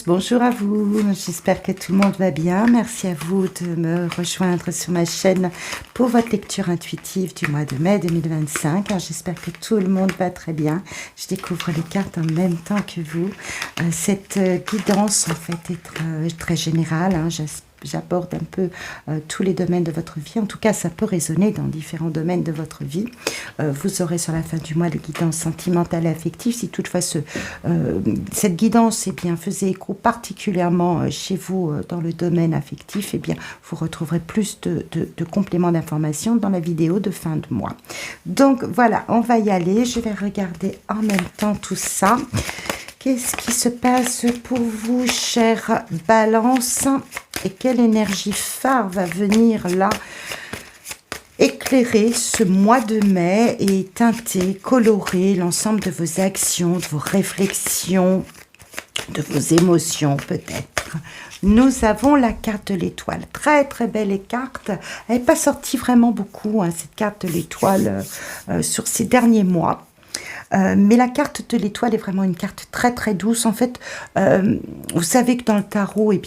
bonjour à vous, j'espère que tout le monde va bien. Merci à vous de me rejoindre sur ma chaîne pour votre lecture intuitive du mois de mai 2025. Alors, j'espère que tout le monde va très bien. Je découvre les cartes en même temps que vous. Cette guidance en fait est très générale, hein. J'aborde un peu tous les domaines de votre vie. En tout cas, ça peut résonner dans différents domaines de votre vie. Vous aurez sur la fin du mois les guidances sentimentales et affectives. Si toutefois cette guidance faisait écho particulièrement chez vous dans le domaine affectif, vous retrouverez plus de compléments d'informations dans la vidéo de fin de mois. Donc voilà, on va y aller. Je vais regarder en même temps tout ça. Qu'est-ce qui se passe pour vous, chère Balance? Et quelle énergie phare va venir là éclairer ce mois de mai et teinter, colorer l'ensemble de vos actions, de vos réflexions, de vos émotions peut-être. Nous avons la carte de l'étoile. Très très belle carte. Elle n'est pas sortie vraiment beaucoup, hein, cette carte de l'étoile sur ces derniers mois. Mais la carte de l'étoile est vraiment une carte très très douce. En fait, vous savez que dans le tarot, les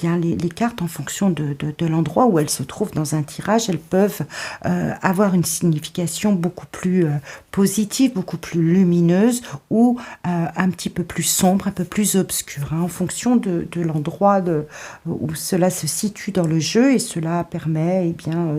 cartes, en fonction de l'endroit où elles se trouvent dans un tirage, elles peuvent avoir une signification beaucoup plus positive, beaucoup plus lumineuse ou un petit peu plus sombre, un peu plus obscure, hein, en fonction de l'endroit où cela se situe dans le jeu, et cela permet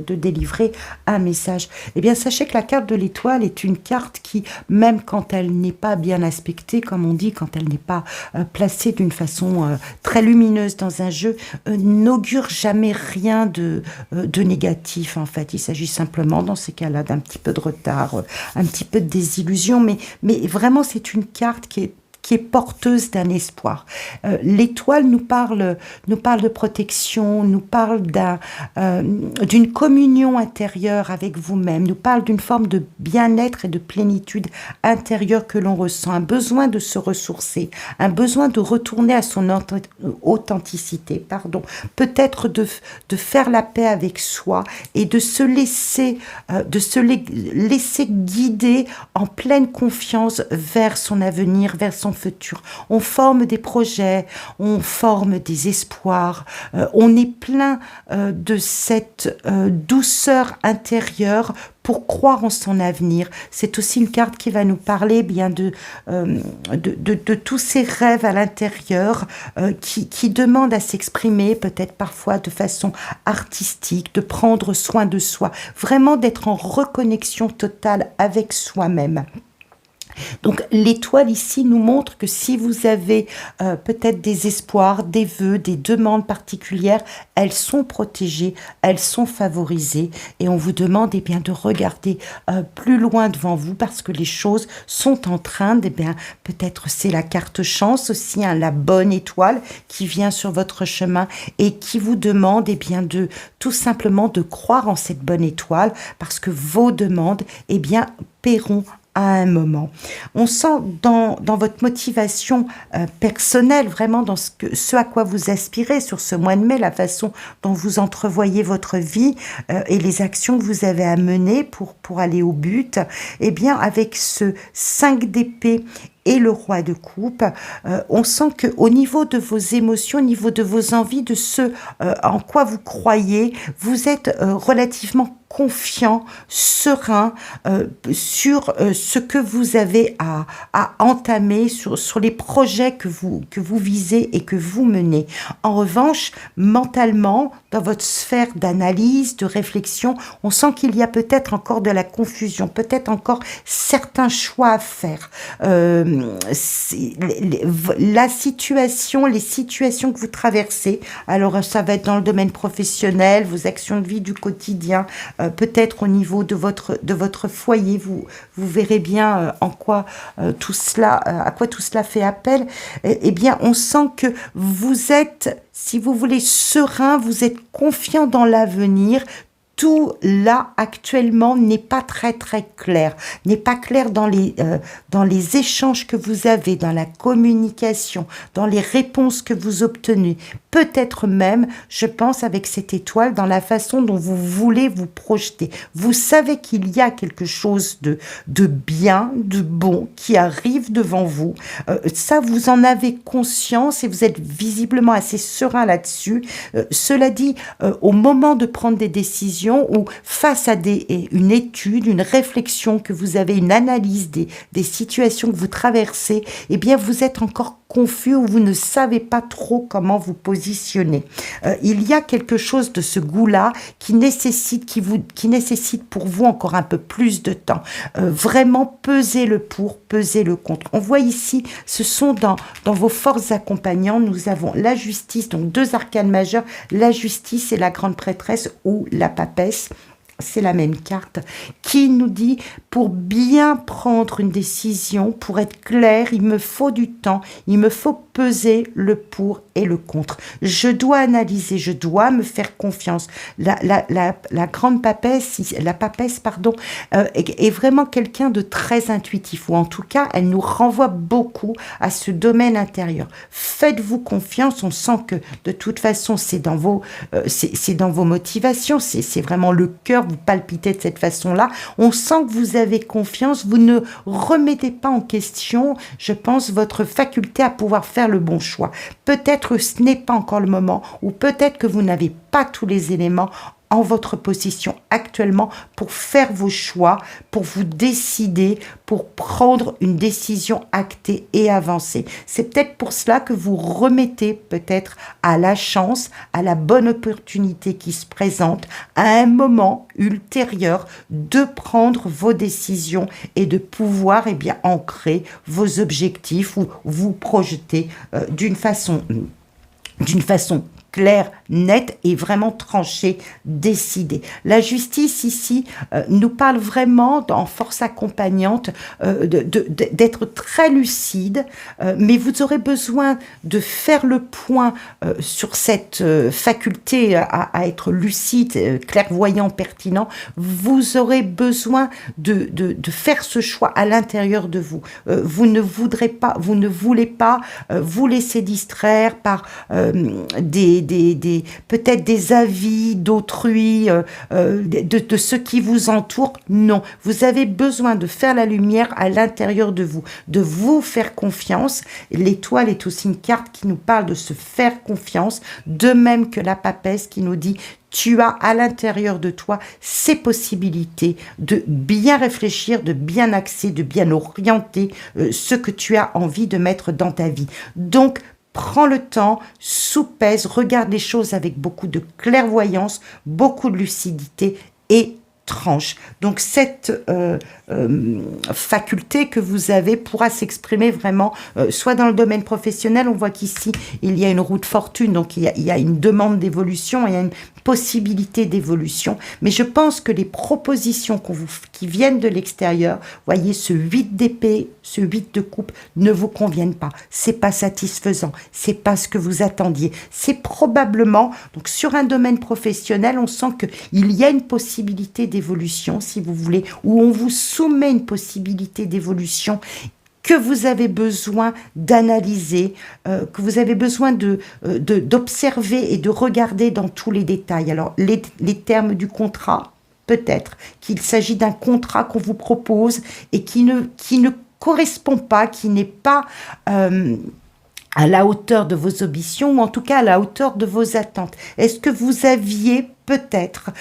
de délivrer un message. Sachez que la carte de l'étoile est une carte qui, même quand elle n'est pas bien aspectée, comme on dit, quand elle n'est pas placée d'une façon très lumineuse dans un jeu, n'augure jamais rien de négatif. En fait, il s'agit simplement dans ces cas-là d'un petit peu de retard, un petit peu de désillusion, mais vraiment c'est une carte qui est porteuse d'un espoir. L'étoile nous parle de protection, nous parle d'une communion intérieure avec vous-même, nous parle d'une forme de bien-être et de plénitude intérieure que l'on ressent, un besoin de se ressourcer, un besoin de retourner à son authenticité, peut-être de faire la paix avec soi et de se laisser guider en pleine confiance vers son avenir, vers son futur. On forme des projets, on forme des espoirs, on est plein de cette douceur intérieure pour croire en son avenir. C'est aussi une carte qui va nous parler de tous ces rêves à l'intérieur qui demandent à s'exprimer, peut-être parfois de façon artistique, de prendre soin de soi, vraiment d'être en reconnexion totale avec soi-même. Donc l'étoile ici nous montre que si vous avez peut-être des espoirs, des vœux, des demandes particulières, elles sont protégées, elles sont favorisées, et on vous demande de regarder plus loin devant vous, parce que les choses sont en train peut-être c'est la carte chance aussi, hein, la bonne étoile qui vient sur votre chemin et qui vous demande de tout simplement de croire en cette bonne étoile, parce que vos demandes paieront à un moment. On sent dans votre motivation personnelle, vraiment dans ce à quoi vous aspirez sur ce mois de mai, la façon dont vous entrevoyez votre vie et les actions que vous avez à mener pour aller au but, avec ce 5 d'épée et le roi de coupe, on sent qu'au niveau de vos émotions, au niveau de vos envies, de ce en quoi vous croyez, vous êtes relativement confiant, serein sur ce que vous avez à entamer, sur les projets que vous visez et que vous menez. En revanche, mentalement, dans votre sphère d'analyse, de réflexion, on sent qu'il y a peut-être encore de la confusion, peut-être encore certains choix à faire. La situation, les situations que vous traversez, alors ça va être dans le domaine professionnel, vos actions de vie du quotidien, peut-être au niveau de votre foyer, vous verrez bien à quoi tout cela fait appel. On sent que vous êtes, si vous voulez, serein, vous êtes confiant dans l'avenir, tout là actuellement n'est pas très très clair, n'est pas clair dans les échanges que vous avez, dans la communication, dans les réponses que vous obtenez, peut-être même, je pense avec cette étoile, dans la façon dont vous voulez vous projeter. Vous savez qu'il y a quelque chose de bien, de bon qui arrive devant vous. Ça, vous en avez conscience et vous êtes visiblement assez serein là-dessus. Cela dit, au moment de prendre des décisions ou face à une étude, une réflexion que vous avez, une analyse des situations que vous traversez, eh bien, vous êtes encore confus ou vous ne savez pas trop comment vous positionner. Il y a quelque chose de ce goût-là qui nécessite pour vous encore un peu plus de temps. Vraiment peser le pour, peser le contre. On voit ici, ce sont dans vos forces accompagnantes, nous avons la justice, donc 2 arcanes majeures, la justice et la grande prêtresse ou la papesse. C'est la même carte qui nous dit pour bien prendre une décision, pour être clair, il me faut du temps, il me faut peser le pour et le contre. Je dois analyser, je dois me faire confiance. La grande papesse, est vraiment quelqu'un de très intuitif, ou en tout cas, elle nous renvoie beaucoup à ce domaine intérieur. Faites-vous confiance, on sent que de toute façon, c'est dans vos motivations, c'est vraiment le cœur, vous palpitez de cette façon-là, on sent que vous avez confiance, vous ne remettez pas en question, je pense, votre faculté à pouvoir faire le bon choix. Peut-être ce n'est pas encore le moment, ou peut-être que vous n'avez pas tous les éléments en votre position actuellement pour faire vos choix, pour vous décider, pour prendre une décision actée et avancée. C'est peut-être pour cela que vous remettez peut-être à la chance, à la bonne opportunité qui se présente à un moment ultérieur de prendre vos décisions et de pouvoir ancrer vos objectifs ou vous projeter d'une façon claire, nette et vraiment tranchée, décidée. La justice ici nous parle vraiment en force accompagnante d'être très lucide, mais vous aurez besoin de faire le point sur cette faculté à être lucide, clairvoyant, pertinent. Vous aurez besoin de faire ce choix à l'intérieur de vous. Vous ne voulez pas vous laisser distraire par peut-être des avis d'autrui, de ceux qui vous entourent. Non, vous avez besoin de faire la lumière à l'intérieur de vous faire confiance. L'étoile est aussi une carte qui nous parle de se faire confiance, de même que la papesse qui nous dit tu as à l'intérieur de toi ces possibilités de bien réfléchir, de bien axer, de bien orienter ce que tu as envie de mettre dans ta vie. Donc, prends le temps, soupèse, regarde les choses avec beaucoup de clairvoyance, beaucoup de lucidité et tranche. Donc cette faculté que vous avez pourra s'exprimer vraiment soit dans le domaine professionnel, on voit qu'ici il y a une roue de fortune, donc il y a une demande d'évolution, il y a une possibilité d'évolution, mais je pense que les propositions qui viennent de l'extérieur, voyez ce 8 d'épée, ce 8 de coupe ne vous conviennent pas, c'est pas satisfaisant, c'est pas ce que vous attendiez, c'est probablement, donc sur un domaine professionnel, on sent qu'il y a une possibilité d'évolution, si vous voulez, où on vous soumet une possibilité d'évolution que vous avez besoin d'analyser, que vous avez besoin d'observer et de regarder dans tous les détails. Alors, les termes du contrat, peut-être qu'il s'agit d'un contrat qu'on vous propose et qui ne correspond pas, qui n'est pas à la hauteur de vos ambitions ou en tout cas à la hauteur de vos attentes. Est-ce que vous aviez peut-être...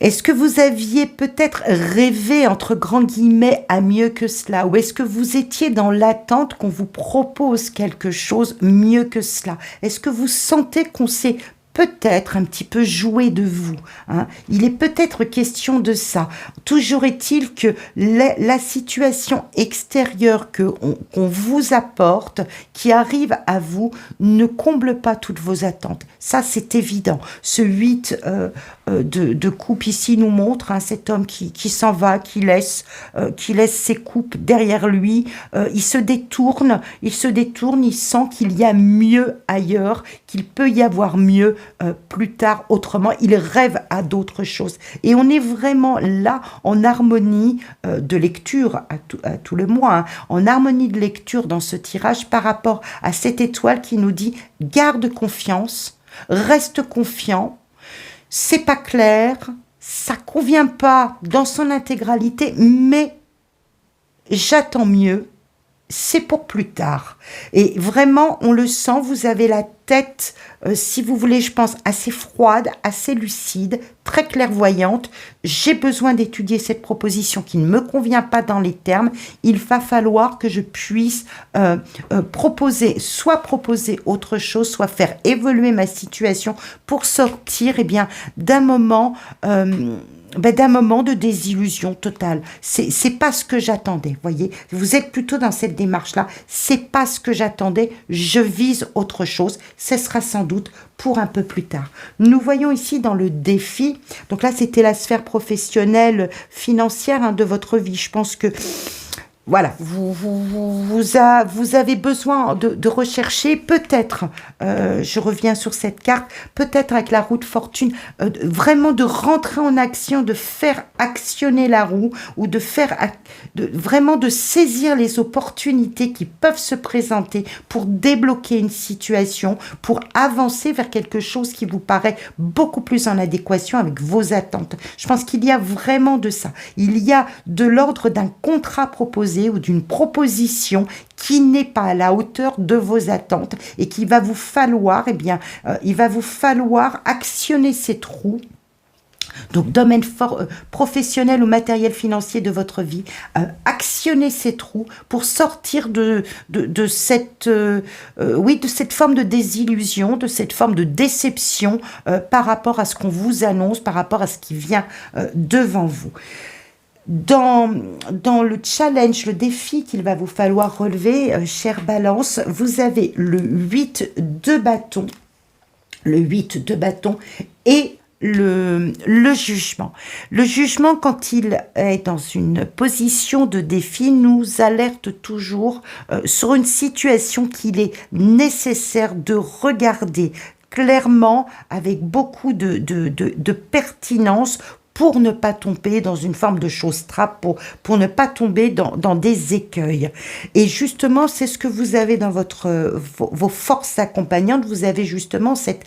Est-ce que vous aviez peut-être rêvé, entre grands guillemets, à mieux que cela? Ou est-ce que vous étiez dans l'attente qu'on vous propose quelque chose mieux que cela? Est-ce que vous sentez qu'on s'est peut-être un petit peu joué de vous, hein? Il est peut-être question de ça. Toujours est-il que la situation extérieure qu'on vous apporte, qui arrive à vous, ne comble pas toutes vos attentes. Ça, c'est évident. Ce 8 de coupe ici nous montre cet homme qui s'en va, qui laisse ses coupes derrière lui. Il se détourne, il sent qu'il y a mieux ailleurs, qu'il peut y avoir mieux plus tard autrement. Il rêve à d'autres choses. Et on est vraiment là en harmonie de lecture à tout le mois, hein, en harmonie de lecture dans ce tirage par rapport à cette étoile qui nous dit garde confiance, reste confiant, c'est pas clair, ça convient pas dans son intégralité, mais j'attends mieux, c'est pour plus tard. Et vraiment, on le sent, vous avez la tête, si vous voulez, je pense, assez froide, assez lucide, très clairvoyante. J'ai besoin d'étudier cette proposition qui ne me convient pas dans les termes. Il va falloir que je puisse proposer autre chose, soit faire évoluer ma situation pour sortir d'un moment... d'un moment de désillusion totale. C'est pas ce que j'attendais, voyez. Vous êtes plutôt dans cette démarche-là. C'est pas ce que j'attendais. Je vise autre chose. Ce sera sans doute pour un peu plus tard. Nous voyons ici dans le défi. Donc là, c'était la sphère professionnelle, financière, hein, de votre vie. Je pense que voilà, vous avez besoin de rechercher, peut-être, je reviens sur cette carte, peut-être avec la roue de fortune, vraiment de rentrer en action, de faire actionner la roue, ou vraiment de saisir les opportunités qui peuvent se présenter pour débloquer une situation, pour avancer vers quelque chose qui vous paraît beaucoup plus en adéquation avec vos attentes. Je pense qu'il y a vraiment de ça. Il y a de l'ordre d'un contrat proposé ou d'une proposition qui n'est pas à la hauteur de vos attentes et qu'il va vous falloir, il va vous falloir actionner cette roue. Donc, domaine professionnel ou matériel financier de votre vie, actionnez cette roue pour sortir de cette forme de désillusion, de cette forme de déception par rapport à ce qu'on vous annonce, par rapport à ce qui vient devant vous. Dans le challenge, le défi qu'il va vous falloir relever, chère Balance, vous avez le 8 de bâton, et le jugement. Le jugement, quand il est dans une position de défi, nous alerte toujours sur une situation qu'il est nécessaire de regarder clairement avec beaucoup de pertinence pour ne pas tomber dans une forme de chose trappe, pour ne pas tomber dans des écueils. Et justement, c'est ce que vous avez dans vos forces accompagnantes. Vous avez justement cette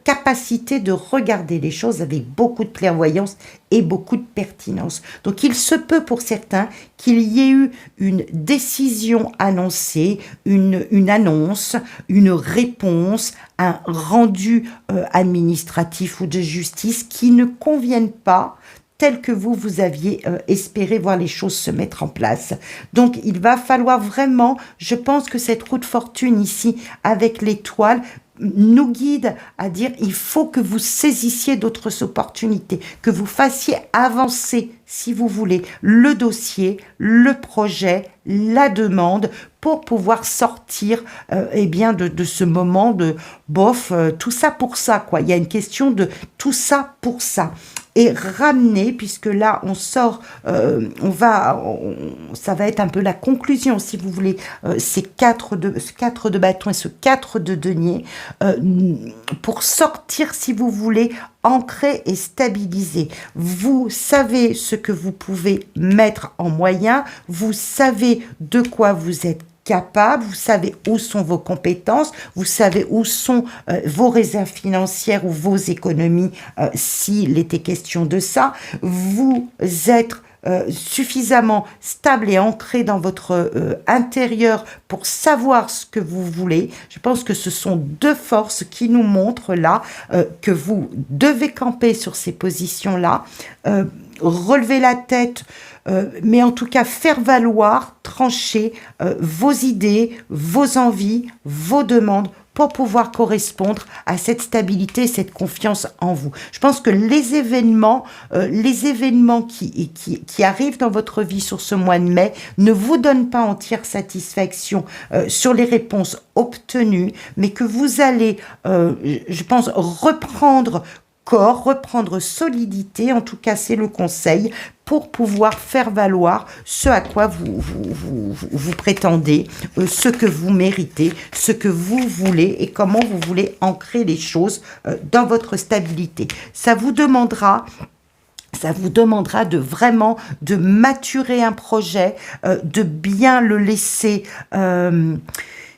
capacité de regarder les choses avec beaucoup de clairvoyance et beaucoup de pertinence. Donc, il se peut pour certains qu'il y ait eu une décision annoncée, une annonce, une réponse, un rendu administratif ou de justice qui ne conviennent pas tel que vous aviez espéré voir les choses se mettre en place. Donc, il va falloir vraiment, je pense que cette roue de fortune ici, avec l'étoile, nous guide à dire il faut que vous saisissiez d'autres opportunités, que vous fassiez avancer, si vous voulez, le dossier, le projet, la demande, pour pouvoir sortir de ce moment de bof, tout ça pour ça, quoi. Il y a une question de tout ça pour ça. Et ramener, puisque là on sort, ça va être un peu la conclusion, si vous voulez, ces 4 de bâton et ce 4 de denier, pour sortir, si vous voulez, ancré et stabilisé. Vous savez ce que vous pouvez mettre en moyen, vous savez de quoi vous êtes capable, vous savez où sont vos compétences, vous savez où sont vos réserves financières ou vos économies s'il était question de ça. Vous êtes suffisamment stable et ancré dans votre intérieur pour savoir ce que vous voulez. Je pense que ce sont 2 forces qui nous montrent là que vous devez camper sur ces positions-là, relever la tête, mais en tout cas faire valoir, trancher vos idées, vos envies, vos demandes pour pouvoir correspondre à cette stabilité, cette confiance en vous. Je pense que les événements qui arrivent dans votre vie sur ce mois de mai ne vous donnent pas entière satisfaction sur les réponses obtenues, mais que vous allez, je pense, reprendre corps, reprendre solidité, en tout cas c'est le conseil, pour pouvoir faire valoir ce à quoi vous prétendez, ce que vous méritez, ce que vous voulez et comment vous voulez ancrer les choses dans votre stabilité. Ça vous demandera de vraiment de maturer un projet, de bien le laisser,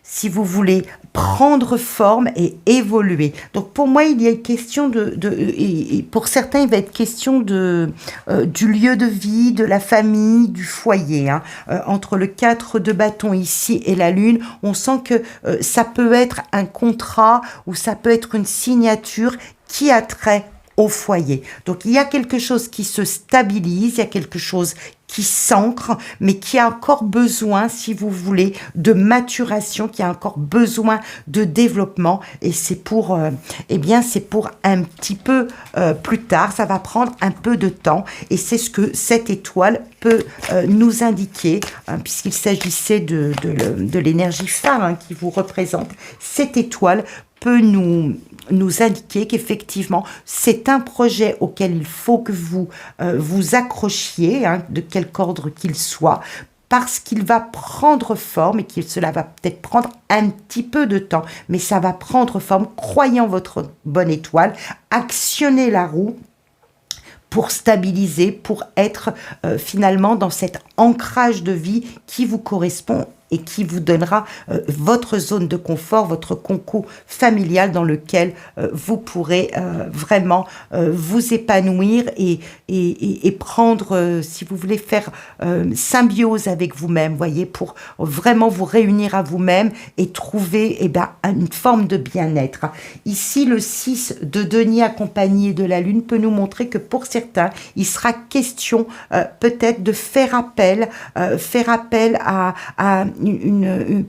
si vous voulez, prendre forme et évoluer. Donc pour moi, il y a une question et pour certains, il va être question du lieu de vie, de la famille, du foyer. Hein. Entre le 4 de bâton ici et la lune, on sent que ça peut être un contrat ou ça peut être une signature qui a trait au foyer. Donc il y a quelque chose qui se stabilise, il y a quelque chose qui s'ancre, mais qui a encore besoin, si vous voulez, de maturation, qui a encore besoin de développement. Et c'est pour, c'est pour un petit peu plus tard. Ça va prendre un peu de temps. Et c'est ce que cette étoile peut nous indiquer, hein, puisqu'il s'agissait de l'énergie phare hein, qui vous représente. Cette étoile peut nous indiquer qu'effectivement, c'est un projet auquel il faut que vous vous accrochiez, hein, de quelque ordre qu'il soit, parce qu'il va prendre forme et que cela va peut-être prendre un petit peu de temps, mais ça va prendre forme. Croyez en votre bonne étoile, actionnez la roue pour stabiliser, pour être finalement dans cet ancrage de vie qui vous correspond et qui vous donnera votre zone de confort, votre concours familial dans lequel vous pourrez vraiment vous épanouir et prendre, si vous voulez, faire symbiose avec vous-même, voyez, pour vraiment vous réunir à vous-même et trouver une forme de bien-être. Ici, le 6 de denier accompagné de la lune peut nous montrer que pour certains, il sera question peut-être de faire appel à une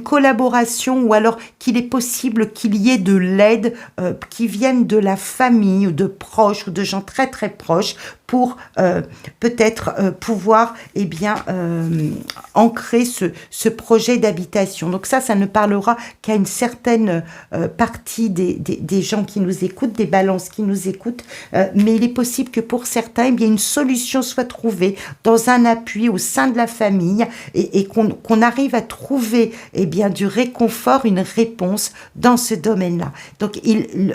collaboration, ou alors qu'il est possible qu'il y ait de l'aide qui vienne de la famille ou de proches ou de gens très très proches pour peut-être pouvoir ancrer ce projet d'habitation. Donc ça ne parlera qu'à une certaine partie des gens qui nous écoutent, des balances qui nous écoutent, mais il est possible que pour certains, une solution soit trouvée dans un appui au sein de la famille et qu'on arrive à trouver du réconfort, une réponse dans ce domaine-là. Donc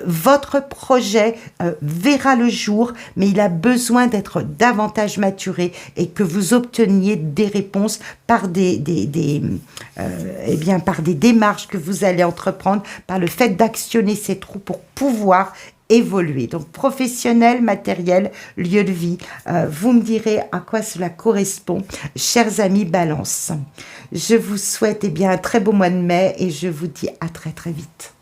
votre projet verra le jour, mais il a besoin d'être davantage maturé et que vous obteniez des réponses par des démarches que vous allez entreprendre, par le fait d'actionner ces trous pour pouvoir évoluer. Donc professionnel, matériel, lieu de vie, vous me direz à quoi cela correspond, chers amis Balance. Je vous souhaite un très beau mois de mai et je vous dis à très très vite.